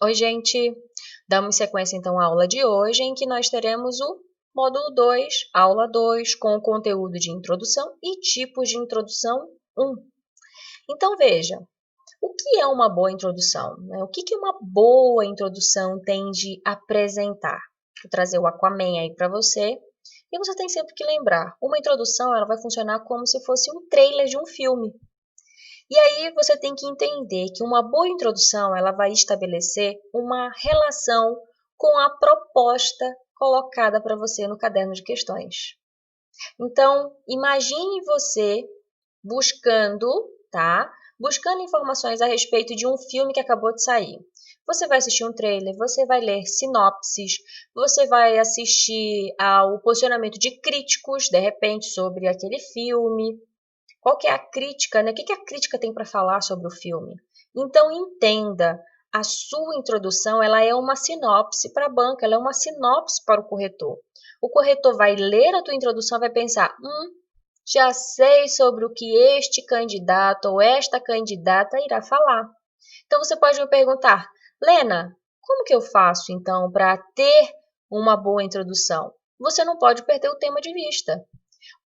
Oi, gente! Damos sequência então à aula de hoje, em que nós teremos o módulo 2, aula 2, com o conteúdo de introdução e tipos de introdução 1. Então, veja, o que é uma boa introdução? O que uma boa introdução tem de apresentar? Vou trazer o Aquaman aí para você. E você tem sempre que lembrar, uma introdução ela vai funcionar como se fosse um trailer de um filme. E aí você tem que entender que uma boa introdução ela vai estabelecer uma relação com a proposta colocada para você no caderno de questões. Então, imagine você buscando, tá? Buscando informações a respeito de um filme que acabou de sair. Você vai assistir um trailer, você vai ler sinopses, você vai assistir ao posicionamento de críticos, de repente, sobre aquele filme. Qual que é a crítica, né? O que a crítica tem para falar sobre o filme? Então, entenda, a sua introdução ela é uma sinopse para a banca, ela é uma sinopse para o corretor. O corretor vai ler a tua introdução e vai pensar, já sei sobre o que este candidato ou esta candidata irá falar. Então, você pode me perguntar, Lena, como que eu faço, então, para ter uma boa introdução? Você não pode perder o tema de vista.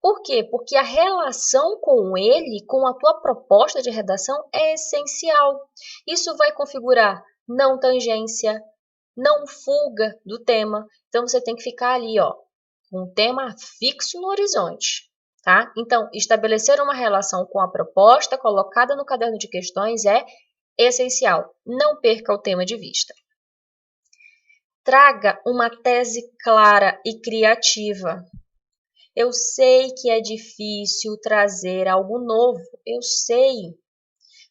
Por quê? Porque a relação com ele, com a tua proposta de redação é essencial. Isso vai configurar não tangência, não fuga do tema. Então, você tem que ficar ali, ó, com o tema fixo no horizonte, tá? Então, estabelecer uma relação com a proposta colocada no caderno de questões é essencial. Não perca o tema de vista. Traga uma tese clara e criativa. Eu sei que é difícil trazer algo novo, eu sei.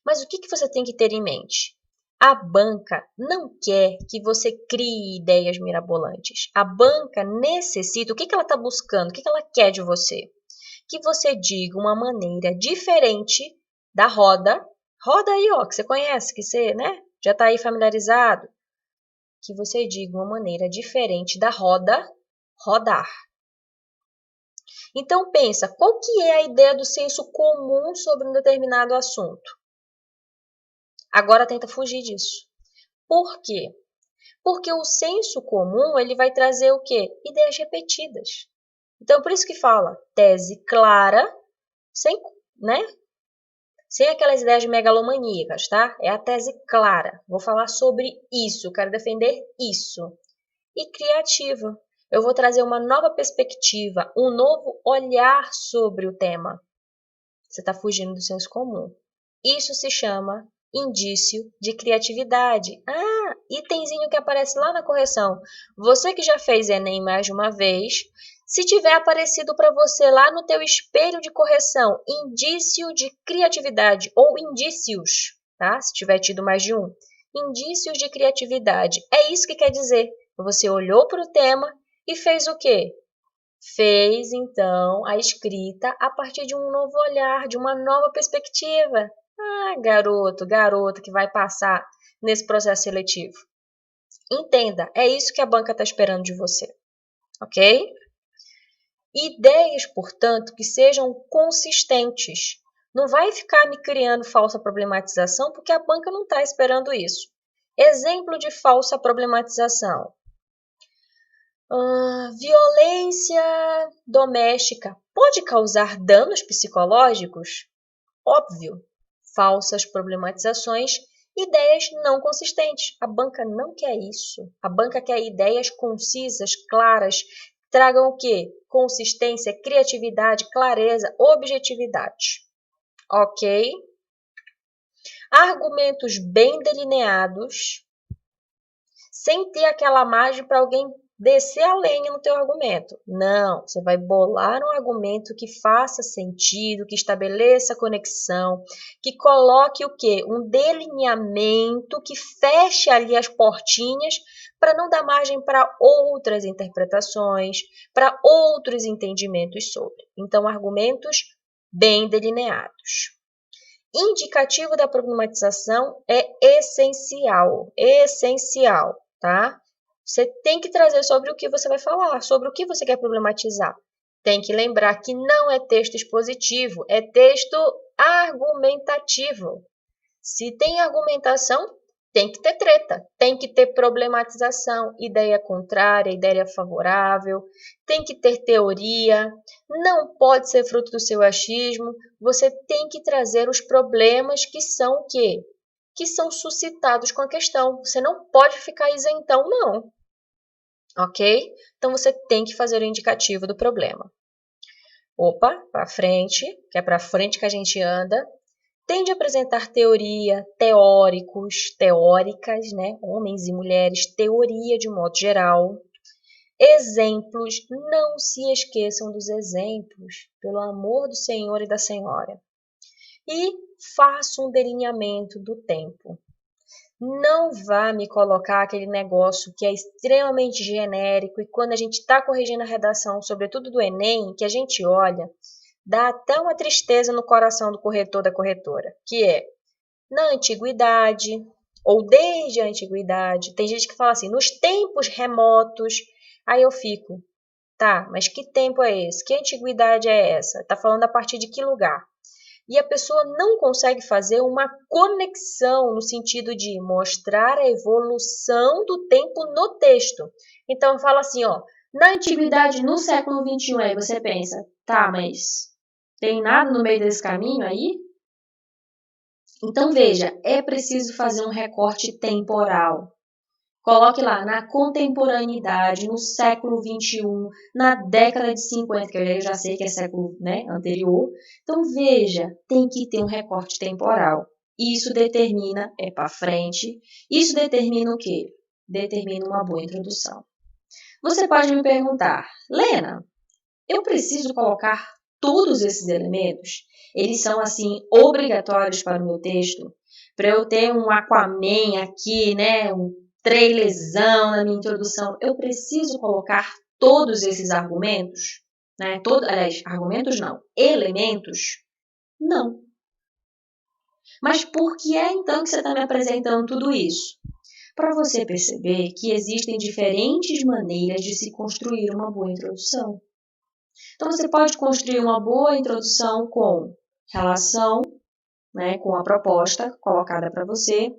Mas o que você tem que ter em mente? A banca não quer que você crie ideias mirabolantes. A banca necessita, o que ela está buscando? O que ela quer de você? Que você diga uma maneira diferente da roda. Roda aí, ó, que você conhece, que você, né, já está aí familiarizado. Que você diga uma maneira diferente da roda rodar. Então pensa, qual que é a ideia do senso comum sobre um determinado assunto? Agora tenta fugir disso. Por quê? Porque o senso comum, ele vai trazer o quê? Ideias repetidas. Então, por isso que fala tese clara, sem, né? Sem aquelas ideias megalomaníacas, tá? É a tese clara. Vou falar sobre isso, quero defender isso. E criativa. Eu vou trazer uma nova perspectiva, um novo olhar sobre o tema. Você está fugindo do senso comum. Isso se chama indício de criatividade. Ah, itemzinho que aparece lá na correção. Você que já fez Enem mais de uma vez, se tiver aparecido para você lá no teu espelho de correção, indício de criatividade ou indícios, tá? Se tiver tido mais de um. Indícios de criatividade. É isso que quer dizer. Você olhou para o tema e fez o quê? Fez, então, a escrita a partir de um novo olhar, de uma nova perspectiva. Ah, garoto, garota que vai passar nesse processo seletivo. Entenda, é isso que a banca está esperando de você, ok? Ideias, portanto, que sejam consistentes. Não vai ficar me criando falsa problematização, porque a banca não está esperando isso. Exemplo de falsa problematização. Violência doméstica pode causar danos psicológicos? Óbvio. Falsas problematizações, ideias não consistentes. A banca não quer isso. A banca quer ideias concisas, claras, tragam o quê? Consistência, criatividade, clareza, objetividade. Ok? Argumentos bem delineados, sem ter aquela margem para alguém descer a lenha no teu argumento. Não, você vai bolar um argumento que faça sentido, que estabeleça conexão, que coloque o quê? Um delineamento que feche ali as portinhas para não dar margem para outras interpretações, para outros entendimentos sobre. Então, argumentos bem delineados. Indicativo da problematização é essencial, tá? Você tem que trazer sobre o que você vai falar, sobre o que você quer problematizar. Tem que lembrar que não é texto expositivo, é texto argumentativo. Se tem argumentação, tem que ter treta, tem que ter problematização, ideia contrária, ideia favorável, tem que ter teoria, não pode ser fruto do seu achismo, você tem que trazer os problemas que são o quê? Que são suscitados com a questão. Você não pode ficar isentão, não. Ok? Então, você tem que fazer o indicativo do problema. Opa, para frente, que é para frente que a gente anda. Tende a apresentar teoria, teóricos, teóricas, né? Homens e mulheres, teoria de modo geral. Exemplos, não se esqueçam dos exemplos, pelo amor do Senhor e da Senhora. E faça um delineamento do tempo. Não vá me colocar aquele negócio que é extremamente genérico e quando a gente está corrigindo a redação, sobretudo do Enem, que a gente olha, dá até uma tristeza no coração do corretor, da corretora, que é na antiguidade ou desde a antiguidade. Tem gente que fala assim, nos tempos remotos. Aí eu fico, tá, mas que tempo é esse? Que antiguidade é essa? Tá falando a partir de que lugar? E a pessoa não consegue fazer uma conexão no sentido de mostrar a evolução do tempo no texto. Então fala assim, ó, na antiguidade, no século XXI, aí você pensa, tá, mas tem nada no meio desse caminho aí? Então veja, é preciso fazer um recorte temporal. Coloque lá na contemporaneidade, no século XXI, na década de 50, que eu já sei que é século, né, anterior. Então veja, tem que ter um recorte temporal. Isso determina, é para frente, isso determina o quê? Determina uma boa introdução. Você pode me perguntar, Lena, eu preciso colocar todos esses elementos? Eles são, assim, obrigatórios para o meu texto? Para eu ter um Aquaman aqui, né, um trailerzão na minha introdução, eu preciso colocar todos esses argumentos? Né? Aliás, argumentos não, elementos? Não. Mas por que é então que você está me apresentando tudo isso? Para você perceber que existem diferentes maneiras de se construir uma boa introdução. Então, você pode construir uma boa introdução com relação, né, com a proposta colocada para você,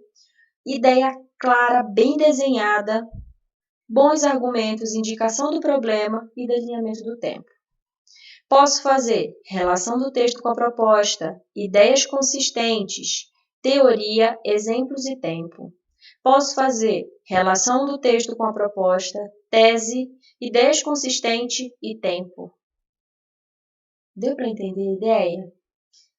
ideia clara, bem desenhada, bons argumentos, indicação do problema e delineamento do tempo. Posso fazer relação do texto com a proposta, ideias consistentes, teoria, exemplos e tempo. Posso fazer relação do texto com a proposta, tese, ideias consistentes e tempo. Deu para entender a ideia?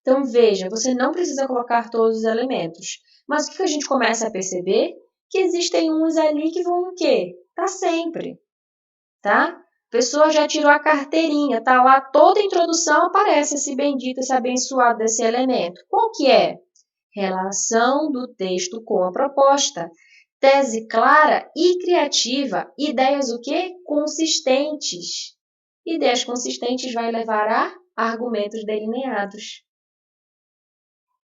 Então, veja, você não precisa colocar todos os elementos. Mas o que a gente começa a perceber? Que existem uns ali que vão o quê? Tá sempre, tá? A pessoa já tirou a carteirinha, tá lá toda a introdução, aparece esse bendito, esse abençoado desse elemento. Qual que é? Relação do texto com a proposta. Tese clara e criativa. Ideias o quê? Consistentes. Ideias consistentes vai levar a argumentos delineados.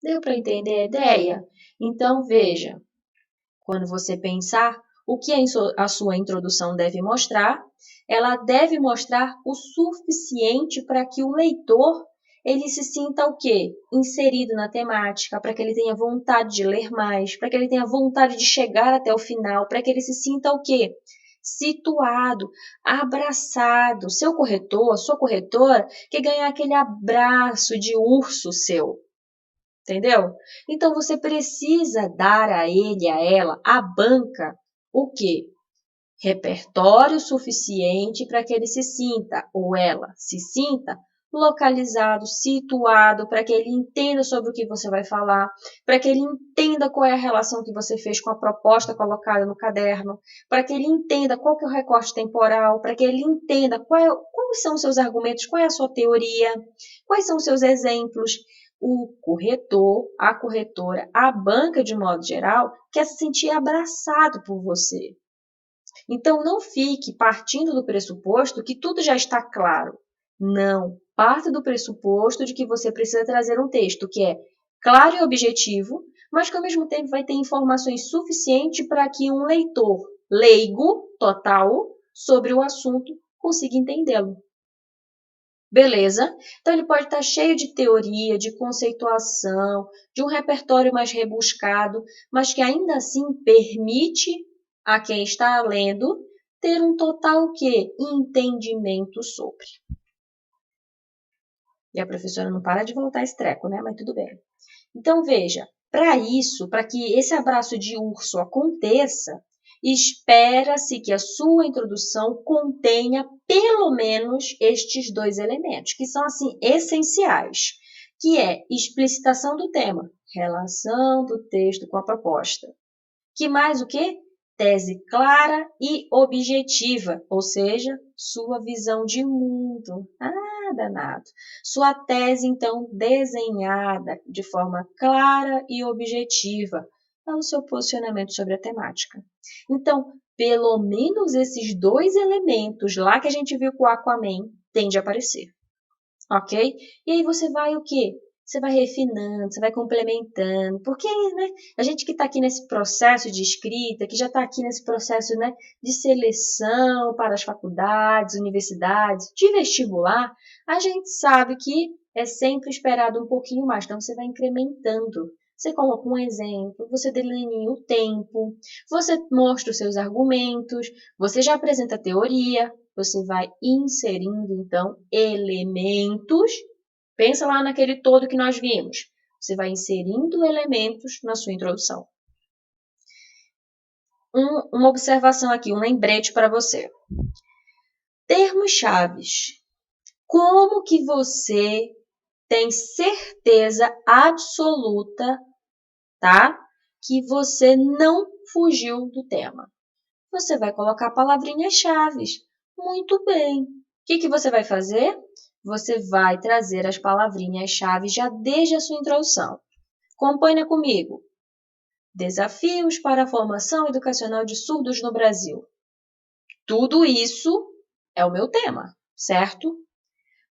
Deu para entender a ideia? Então, veja, quando você pensar o que a sua introdução deve mostrar, ela deve mostrar o suficiente para que o leitor ele se sinta o quê? Inserido na temática, para que ele tenha vontade de ler mais, para que ele tenha vontade de chegar até o final, para que ele se sinta o quê? Situado, abraçado. Seu corretor, sua corretora, que ganhar aquele abraço de urso seu. Entendeu? Então, você precisa dar a ele, a ela, a banca, o quê? Repertório suficiente para que ele se sinta, ou ela se sinta, localizado, situado, para que ele entenda sobre o que você vai falar, para que ele entenda qual é a relação que você fez com a proposta colocada no caderno, para que ele entenda qual que é o recorte temporal, para que ele entenda quais são os seus argumentos, qual é a sua teoria, quais são os seus exemplos. O corretor, a corretora, a banca de modo geral, quer se sentir abraçado por você. Então, não fique partindo do pressuposto que tudo já está claro. Não, parta do pressuposto de que você precisa trazer um texto que é claro e objetivo, mas que ao mesmo tempo vai ter informações suficientes para que um leitor leigo, total, sobre o assunto, consiga entendê-lo. Beleza? Então, ele pode estar cheio de teoria, de conceituação, de um repertório mais rebuscado, mas que ainda assim permite a quem está lendo ter um total o quê? Entendimento sobre. E a professora não para de voltar esse treco, né? Mas tudo bem. Então, veja, para isso, para que esse abraço de urso aconteça, espera-se que a sua introdução contenha pelo menos estes dois elementos, que são, assim, essenciais, que é explicitação do tema, relação do texto com a proposta. Que mais o quê? Tese clara e objetiva, ou seja, sua visão de mundo. Ah, danado. Sua tese, então, desenhada de forma clara e objetiva é o seu posicionamento sobre a temática. Então, pelo menos esses dois elementos lá que a gente viu com o Aquaman tem de aparecer. Ok? E aí você vai o quê? Você vai refinando, você vai complementando, porque, né, a gente que está aqui nesse processo de escrita, que já está aqui nesse processo, né, de seleção para as faculdades, universidades, de vestibular, a gente sabe que é sempre esperado um pouquinho mais, então você vai incrementando. Você coloca um exemplo, você delineia o tempo, você mostra os seus argumentos, você já apresenta a teoria, você vai inserindo, então, elementos. Pensa lá naquele todo que nós vimos. Você vai inserindo elementos na sua introdução. Uma observação aqui, um lembrete para você. Termos chaves. Como que você tem certeza absoluta, tá? Que você não fugiu do tema? Você vai colocar palavrinhas-chave. Muito bem. O que você vai fazer? Você vai trazer as palavrinhas-chave já desde a sua introdução. Acompanha comigo. Desafios para a formação educacional de surdos no Brasil. Tudo isso é o meu tema, certo?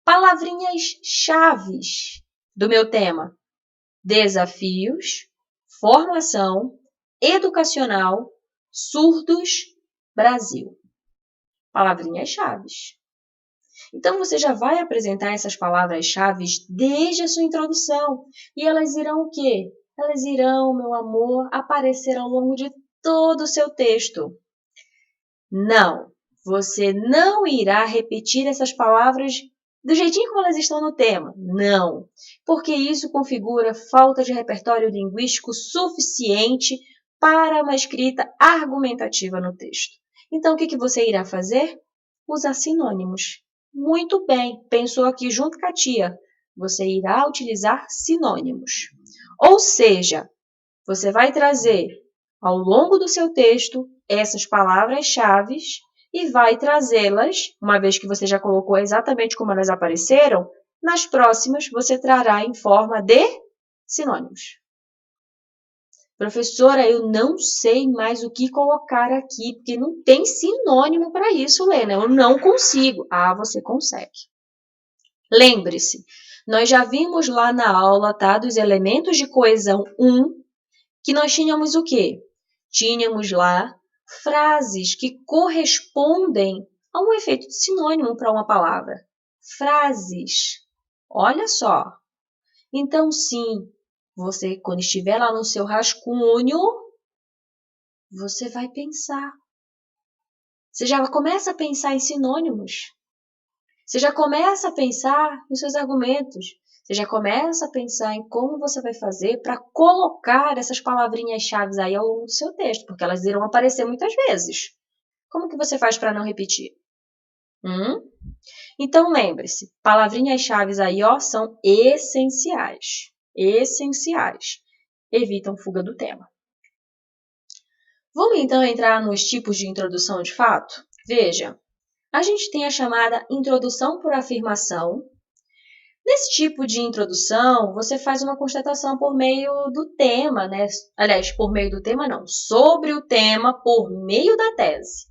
Palavrinhas-chave do meu tema. Desafios, formação educacional, surdos, Brasil. Palavrinhas-chave. Então, você já vai apresentar essas palavras-chave desde a sua introdução. E elas irão o quê? Elas irão, meu amor, aparecer ao longo de todo o seu texto. Não, você não irá repetir essas palavras do jeitinho como elas estão no tema. Não, porque isso configura falta de repertório linguístico suficiente para uma escrita argumentativa no texto. Então, o que você irá fazer? Usar sinônimos. Muito bem, pensou aqui junto com a tia. Você irá utilizar sinônimos. Ou seja, você vai trazer ao longo do seu texto essas palavras-chave e vai trazê-las, uma vez que você já colocou exatamente como elas apareceram, nas próximas você trará em forma de sinônimos. Professora, eu não sei mais o que colocar aqui, porque não tem sinônimo para isso, Lena. Eu não consigo. Ah, você consegue. Lembre-se, nós já vimos lá na aula, tá, dos elementos de coesão 1, que nós tínhamos o quê? Tínhamos lá frases que correspondem a um efeito de sinônimo para uma palavra. Frases. Olha só. Então, sim, você, quando estiver lá no seu rascunho, você vai pensar. Você já começa a pensar em sinônimos. Você já começa a pensar nos seus argumentos. Você já começa a pensar em como você vai fazer para colocar essas palavrinhas-chave aí ao longo do seu texto, porque elas irão aparecer muitas vezes. Como que você faz para não repetir? Então, lembre-se, palavrinhas-chave aí, ó, são essenciais. Essenciais. Evitam fuga do tema. Vamos então entrar nos tipos de introdução de fato? Veja, a gente tem a chamada introdução por afirmação. Nesse tipo de introdução, você faz uma constatação por meio do tema, né? Aliás, por meio do tema não, sobre o tema por meio da tese.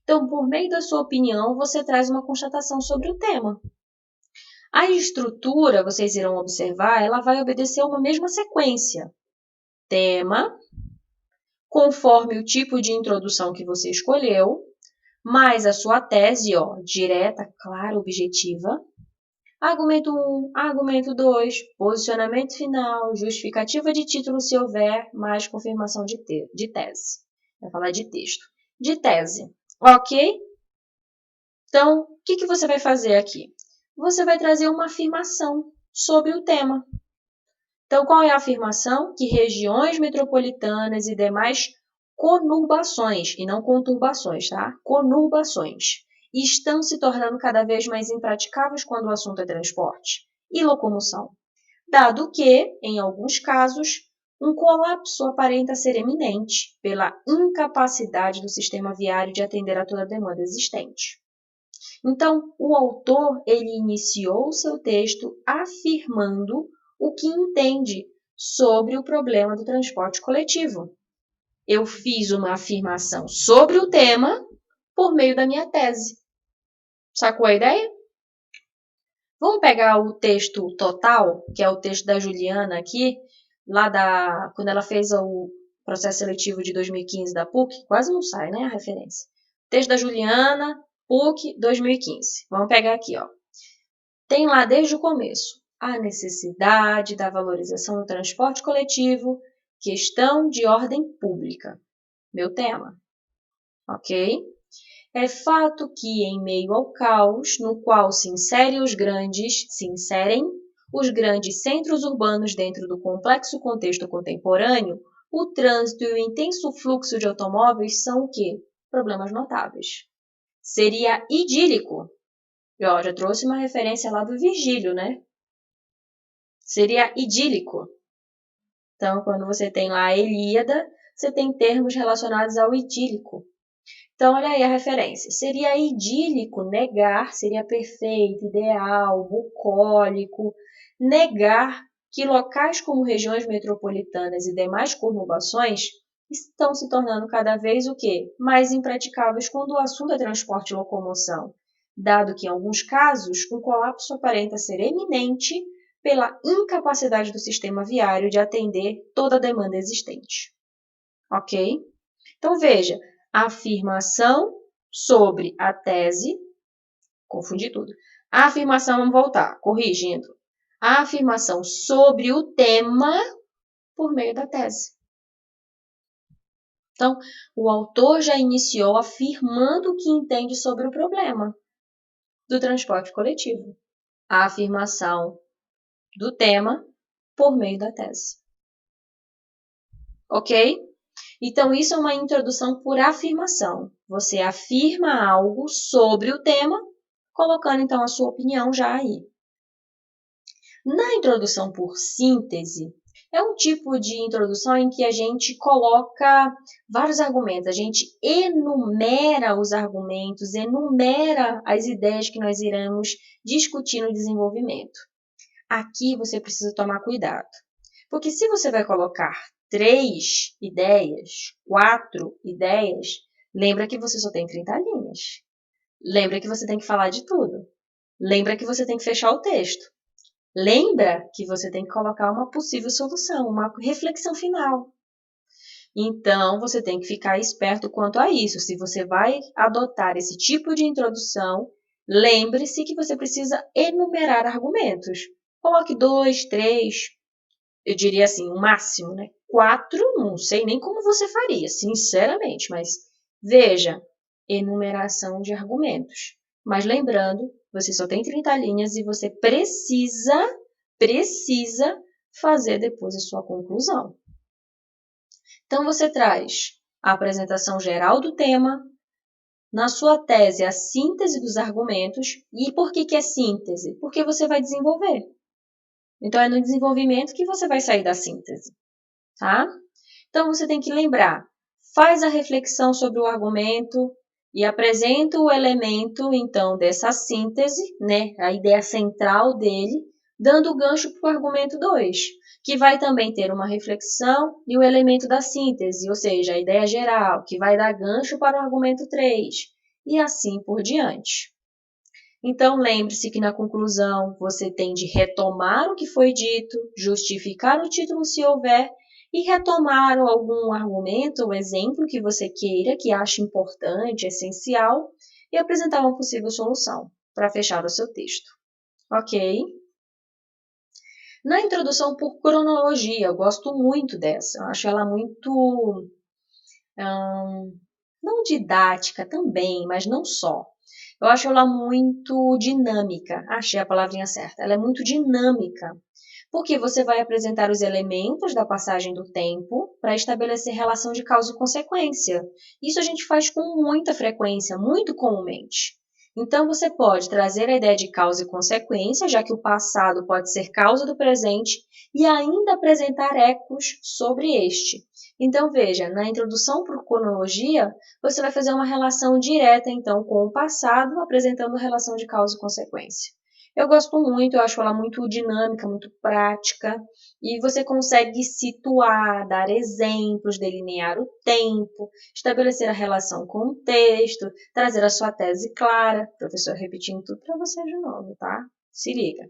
Então, por meio da sua opinião, você traz uma constatação sobre o tema. A estrutura, vocês irão observar, ela vai obedecer a uma mesma sequência. Tema, conforme o tipo de introdução que você escolheu, mais a sua tese, ó, direta, clara, objetiva. Argumento 1, argumento 2, posicionamento final, justificativa de título se houver, mais confirmação de tese. Vai falar de texto. De tese, ok? Então, o que você vai fazer aqui? Você vai trazer uma afirmação sobre o tema. Então, qual é a afirmação? Que regiões metropolitanas e demais conurbações, e não conturbações, tá? Conurbações, estão se tornando cada vez mais impraticáveis quando o assunto é transporte e locomoção, dado que, em alguns casos, um colapso aparenta ser eminente pela incapacidade do sistema viário de atender a toda a demanda existente. Então, o autor ele iniciou seu texto afirmando o que entende sobre o problema do transporte coletivo. Eu fiz uma afirmação sobre o tema por meio da minha tese. Sacou a ideia? Vamos pegar o texto total, que é o texto da Juliana aqui, quando ela fez o processo seletivo de 2015 da PUC, quase não sai, né, a referência. Texto da Juliana, PUC 2015. Vamos pegar aqui, ó. Tem lá desde o começo a necessidade da valorização do transporte coletivo, questão de ordem pública. Meu tema, ok? É fato que, em meio ao caos, no qual se inserem os grandes centros urbanos dentro do complexo contexto contemporâneo, o trânsito e o intenso fluxo de automóveis são o quê? Problemas notáveis. Seria idílico. Eu já trouxe uma referência lá do Virgílio, né? Seria idílico. Então, quando você tem lá a Ilíada, você tem termos relacionados ao idílico. Então, olha aí a referência. Seria idílico negar, seria perfeito, ideal, bucólico, negar que locais como regiões metropolitanas e demais conurbações estão se tornando cada vez o quê? Mais impraticáveis quando o assunto é transporte e locomoção, dado que, em alguns casos, o colapso aparenta ser eminente pela incapacidade do sistema viário de atender toda a demanda existente. Ok? Então, veja, a afirmação sobre a tese, confundi tudo. A afirmação, vamos voltar, corrigindo. A afirmação sobre o tema por meio da tese. Então, o autor já iniciou afirmando o que entende sobre o problema do transporte coletivo. A afirmação do tema por meio da tese. Ok? Então, isso é uma introdução por afirmação. Você afirma algo sobre o tema, colocando, então, a sua opinião já aí. Na introdução por síntese, é um tipo de introdução em que a gente coloca vários argumentos, a gente enumera os argumentos, enumera as ideias que nós iremos discutir no desenvolvimento. Aqui você precisa tomar cuidado, porque se você vai colocar 3 ideias, 4 ideias, lembra que você só tem 30 linhas. Lembra que você tem que falar de tudo. Lembra que você tem que fechar o texto. Lembra que você tem que colocar uma possível solução, uma reflexão final. Então, você tem que ficar esperto quanto a isso. Se você vai adotar esse tipo de introdução, lembre-se que você precisa enumerar argumentos. Coloque 2, 3, eu diria assim, o máximo, né? 4, não sei nem como você faria, sinceramente, mas veja, enumeração de argumentos. Mas lembrando, você só tem 30 linhas e você precisa fazer depois a sua conclusão. Então, você traz a apresentação geral do tema, na sua tese a síntese dos argumentos. E por que é síntese? Porque você vai desenvolver. Então, é no desenvolvimento que você vai sair da síntese, tá? Então, você tem que lembrar, faz a reflexão sobre o argumento e apresenta o elemento, então, dessa síntese, né? A ideia central dele, dando gancho para o argumento 2, que vai também ter uma reflexão e o elemento da síntese, ou seja, a ideia geral, que vai dar gancho para o argumento 3, e assim por diante. Então, lembre-se que na conclusão você tem de retomar o que foi dito, justificar o título se houver e retomar algum argumento ou exemplo que você queira, que ache importante, essencial, e apresentar uma possível solução para fechar o seu texto. ok? Na introdução por cronologia, eu gosto muito dessa. Eu acho ela muito, não didática também, mas não só. Eu acho ela muito dinâmica. Achei a palavrinha certa. Ela é muito dinâmica, porque você vai apresentar os elementos da passagem do tempo para estabelecer relação de causa e consequência. Isso a gente faz com muita frequência, muito comumente. Então, você pode trazer a ideia de causa e consequência, já que o passado pode ser causa do presente, e ainda apresentar ecos sobre este. Então, veja, na introdução por cronologia, você vai fazer uma relação direta, então, com o passado, apresentando relação de causa e consequência. Eu gosto muito, eu acho ela muito dinâmica, muito prática, e você consegue situar, dar exemplos, delinear o tempo, estabelecer a relação com o texto, trazer a sua tese clara. Professor, repetindo tudo para você de novo, tá? Se liga.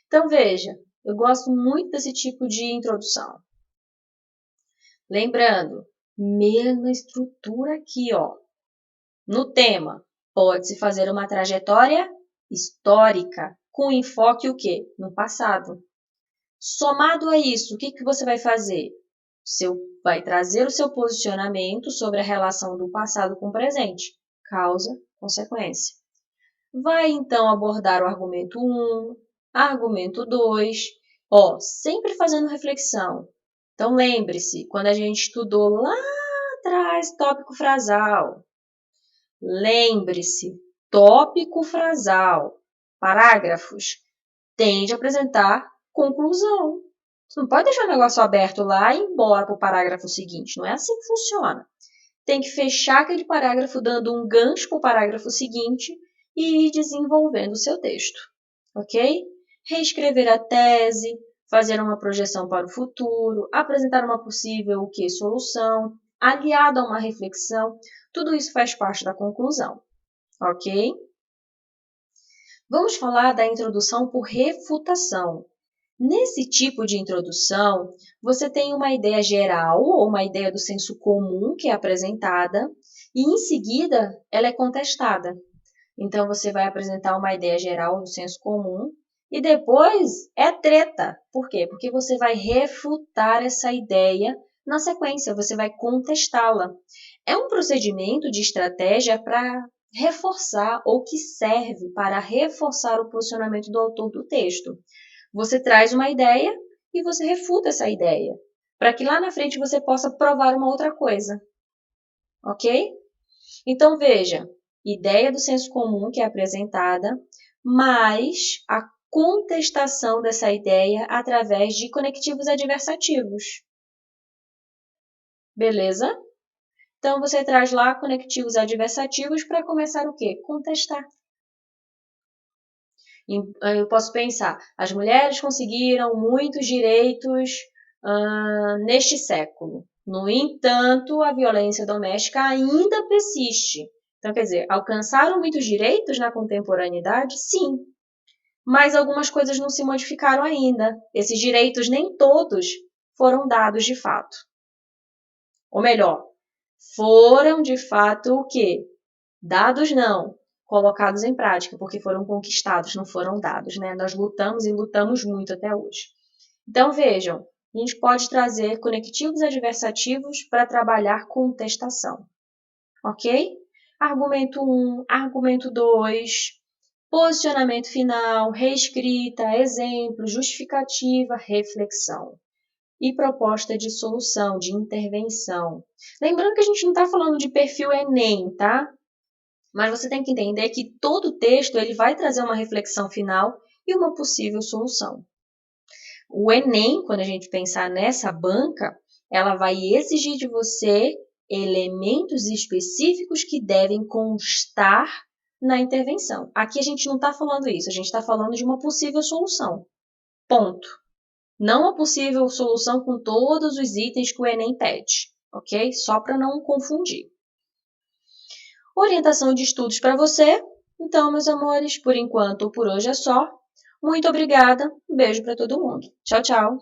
Então, veja, eu gosto muito desse tipo de introdução. Lembrando, mesma estrutura aqui, ó. No tema, pode-se fazer uma trajetória histórica, com enfoque o quê? No passado. Somado a isso, o que você vai fazer? Vai trazer o seu posicionamento sobre a relação do passado com o presente. Causa, consequência. Vai, então, abordar o argumento 1, argumento 2, sempre fazendo reflexão. Então, lembre-se, quando a gente estudou lá atrás tópico frasal, lembre-se, tópico frasal, parágrafos, tende a apresentar conclusão. Você não pode deixar o negócio aberto lá e ir embora para o parágrafo seguinte. Não é assim que funciona. Tem que fechar aquele parágrafo dando um gancho para o parágrafo seguinte e ir desenvolvendo o seu texto. Ok? Reescrever a tese, fazer uma projeção para o futuro, apresentar uma possível solução, aliado a uma reflexão. Tudo isso faz parte da conclusão. Ok? Vamos falar da introdução por refutação. Nesse tipo de introdução, você tem uma ideia geral ou uma ideia do senso comum que é apresentada e, em seguida, ela é contestada. Então, você vai apresentar uma ideia geral do senso comum e depois é treta. Por quê? Porque você vai refutar essa ideia na sequência, você vai contestá-la. É um procedimento de estratégia para reforçar ou que serve para reforçar o posicionamento do autor do texto. Você traz uma ideia e você refuta essa ideia, para que lá na frente você possa provar uma outra coisa. Ok? Então, veja, ideia do senso comum que é apresentada, mais a contestação dessa ideia através de conectivos adversativos. Beleza? Então, você traz lá conectivos adversativos para começar o quê? Contestar. Eu posso pensar, as mulheres conseguiram muitos direitos neste século. No entanto, a violência doméstica ainda persiste. Então, quer dizer, alcançaram muitos direitos na contemporaneidade? Sim. Mas algumas coisas não se modificaram ainda. Esses direitos nem todos foram dados de fato. Ou melhor, foram de fato o quê? Dados não, colocados em prática, porque foram conquistados, não foram dados, né? Nós lutamos e lutamos muito até hoje. Então, vejam, a gente pode trazer conectivos adversativos para trabalhar contestação. Ok? Argumento 1, argumento 2, posicionamento final, reescrita, exemplo, justificativa, reflexão. E proposta de solução, de intervenção. Lembrando que a gente não está falando de perfil Enem, tá? Mas você tem que entender que todo texto ele vai trazer uma reflexão final e uma possível solução. O Enem, quando a gente pensar nessa banca, ela vai exigir de você elementos específicos que devem constar na intervenção. Aqui a gente não está falando isso, a gente está falando de uma possível solução. Ponto. Não a possível solução com todos os itens que o Enem pede, ok? Só para não confundir. Orientação de estudos para você. Então, meus amores, por enquanto, por hoje é só. Muito obrigada. Um beijo para todo mundo. Tchau, tchau.